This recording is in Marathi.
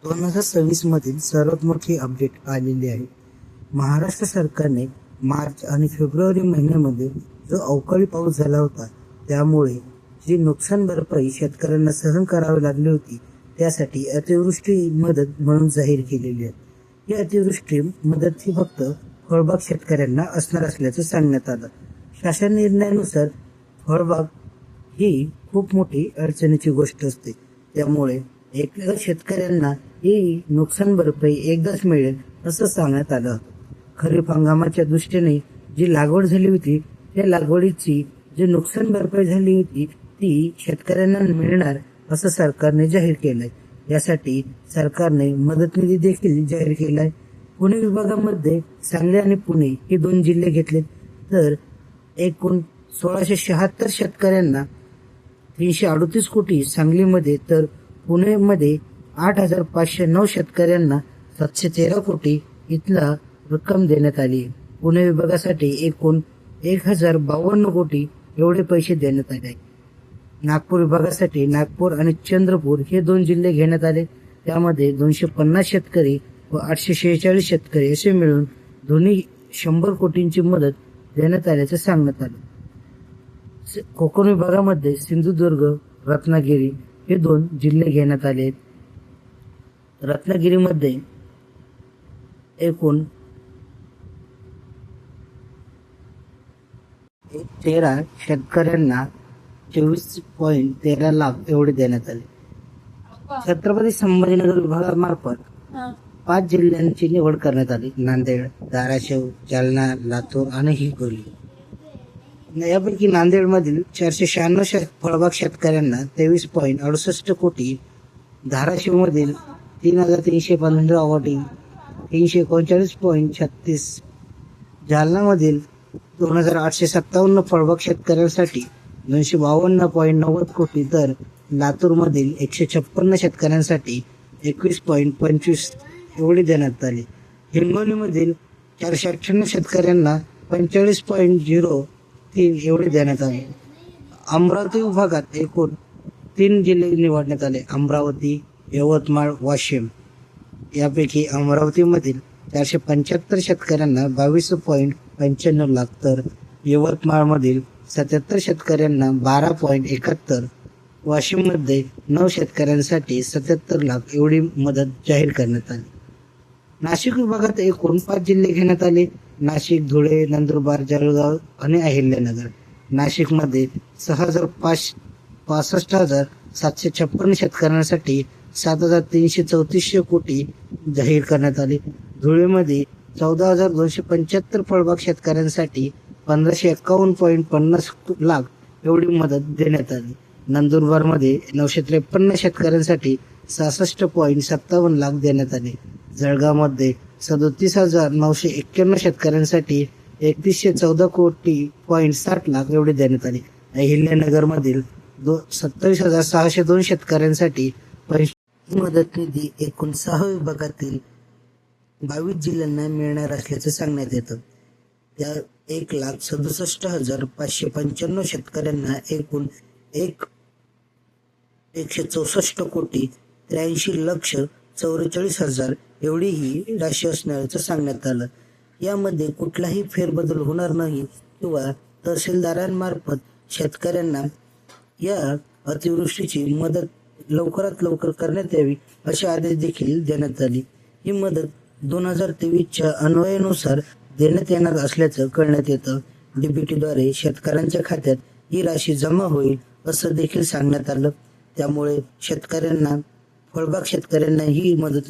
2026 मधील सर्वात मोठी अपडेट आलेली आहे. महाराष्ट्र सरकारने मार्च आणि फेब्रुवारी महिन्यामध्ये जो अवकाळी पाऊस झाला होता त्यामुळे जी नुकसान भरपाई शेतकऱ्यांना सहन करावी लागली होती त्यासाठी अतिवृष्टी मदत म्हणून जाहीर केलेली आहे. ही अतिवृष्टी मदत ही फक्त फळबाग शेतकऱ्यांना असणार असल्याचं सांगण्यात आलं. शासन निर्णयानुसार फळबाग ही खूप मोठी अडचणीची गोष्ट असते, त्यामुळे एकदा शेतकऱ्यांना ही नुकसान भरपाई एकदाच मिळेल असं सांगण्यात आलं. खरीप हंगामाच्या दृष्टीने जी लागवड झाली होती त्या लागवडीची जी नुकसान भरपाई झाली होती ती शेतकऱ्यांना मिळणार असं सरकारने जाहीर केलंय. यासाठी सरकारने मदत निधी देखील जाहीर केलाय. पुणे विभागामध्ये सांगली आणि पुणे हे 2 जिल्हे घेतले तर एकूण 1676 शेतकऱ्यांना 338 कोटी, सांगलीमध्ये तर पुणेमध्ये 8509 शेतकऱ्यांना 713 कोटी इथला रक्कम देण्यात आली. पुणे विभागासाठी एकूण 1052 कोटी एवढे पैसे देण्यात आले. नागपूर विभागासाठी नागपूर आणि चंद्रपूर हे 2 जिल्हे घेण्यात आले. त्यामध्ये 250 शेतकरी व 846 शेतकरी असे मिळून दोन्ही 100 कोटींची मदत देण्यात आल्याचे सांगण्यात आले. कोकण विभागामध्ये सिंधुदुर्ग, रत्नागिरी हे 2 जिल्हे घेण्यात आले. रत्नागिरीमध्ये एकूण 13 शेतकऱ्यांना 24.13 लाख एवढे देण्यात आले. छत्रपती संभाजीनगर विभागामार्फत 5 जिल्ह्यांची निवड करण्यात आली. नांदेड, धाराशिव, जालना, लातूर आणि हिंगोली. यापैकी नांदेडमधील 496 फळबाग शेतकऱ्यांना 23.68 कोटी, धाराशिवमधील 3315 कोटी 339.36, जालनामधील 2857 फळबाग शेतकऱ्यांसाठी 252.90 कोटी तर लातूरमधील 156 शेतकऱ्यांसाठी 21.25 एवढी देण्यात आली. हिंगोलीमधील 498 शेतकऱ्यांना 45.03 एवढे देण्यात आले. अमरावती विभागात एकूण 3 जिल्हे निवडण्यात आले. अमरावती, यवतमाळ, वाशिम. यापैकी अमरावतीमधील 475 शेतकऱ्यांना 22.95 लाख तर यवतमाळमधील 77 शेतकऱ्यांना 12.71, वाशिममध्ये 9 शेतकऱ्यांसाठी 77 लाख एवढी मदत जाहीर करण्यात आली. नाशिक विभागात एकूण 5 जिल्हे घेण्यात आले. नाशिक, धुळे, नंदुरबार, जळगाव आणि अहिल्यानगर. नाशिकमध्ये 65,756 शेतकऱ्यांसाठी 7,334 कोटी जाहीर करण्यात आले. धुळेमध्ये 14,275 फळबाग शेतकऱ्यांसाठी 1551.50 लाख एवढी मदत देण्यात आली. नंदुरबारमध्ये 953 शेतकऱ्यांसाठी 66.57 लाख देण्यात आले. जळगावमध्ये 37,991 शेतकऱ्यांसाठी 3114 कोटी.60 लाख एवढे देण्यात आले. अहिल्यानगरमधील 27,602 शेतकऱ्यांसाठी मदत निधी एकूण 6 विभागातील 22 जिल्ह्यांना मिळणार असल्याचं सांगण्यात येतं. त्या 1,67,595 शेतकऱ्यांना एकूण 164 कोटी 83 लक्ष 44,000 एवढी ही राशी असण्याचं सांगण्यात आलं. यामध्ये कुठलाही फेरबदल होणार नाही किंवा तहसीलदारांमार्फत शेतकऱ्यांना या अतिवृष्टीची मदत लवकरात लवकर करण्यात यावी असे आदेश देखील देण्यात आले. ही मदत 2023च्या अन्वयानुसार देण्यात येणार असल्याचं कळण्यात येतं. डीबीटीद्वारे शेतकऱ्यांच्या खात्यात ही राशी जमा होईल असं देखील सांगण्यात आलं. त्यामुळे फळबाग शेतकऱ्यांना ही मदत